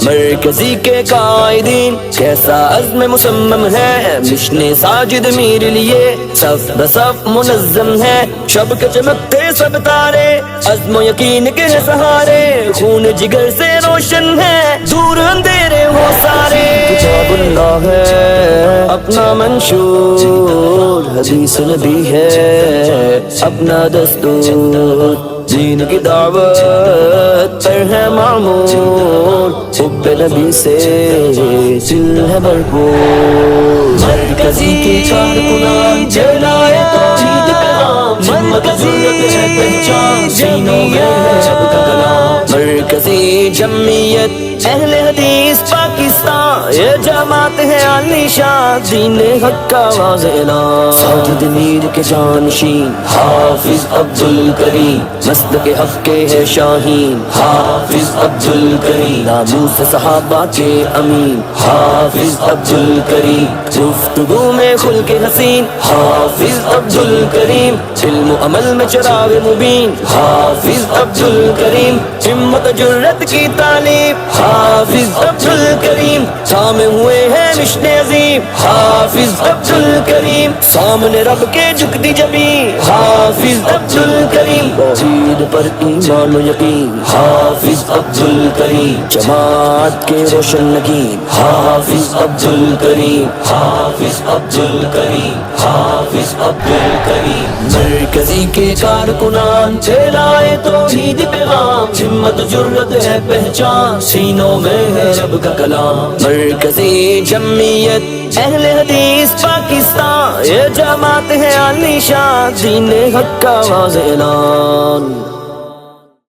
مرکزی کے قائدین کیسا عزم مصمم ہے، مشن ساجد میرے لیے صف بصف منظم ہے، شب کے چمکتے سب تارے عزم و یقین کے سہارے، خون جگر سے روشن ہے دور اندھیرے وہ سارے، کتاب اللہ ہے اپنا منشور، حدیث نبی ہے اپنا دستور، دین کی دعوت پر ہے معمور، حب نبی سے دل ہے بھرپور، مرکزی کے کارکنان جلائے توحید پیغام، مرکزی ہے پہچان سینوں میں ہے جب کا کلام، مرکزی جمعیت اہل حدیث پاکستان، یہ جماعت ہے عالی شان، دین حق کا واضح اعلان، ساجد میر کے جانشین حافظ عبدالکریم، مسلک حق کے ہے شاہین حافظ عبدالکریم، ناموس صحابہ کے امین حافظ عبدالکریم، گفتگو میں خلق حسین حافظ عبدالکریم، علم و عمل میں چراغ مبین حافظ عبدالکریم، ہمت جرت کی تعلیم حافظ عبدالکریم، تھامے ہوئے ہیں مشن عظیم حافظ عبدالکریم، سامنے رب کے جھکتی جبیں حافظ عبدالکریم، توحید پر ایمان و یقین حافظ عبدالکریم، جماعت کے روشن نگین حافظ عبدالکریم، حافظ عبدالکریم، حافظ عبدالکریم، مرکزی کے کارکنان چلائے توحید پیغام، ہمت جرت ہے پہچان سینوں میں ہے رب کا کلام، مرکزی جمعیت اہل حدیث پاکستان، یہ جماعت ہے عالی شان، دین حق کا واضح اعلان۔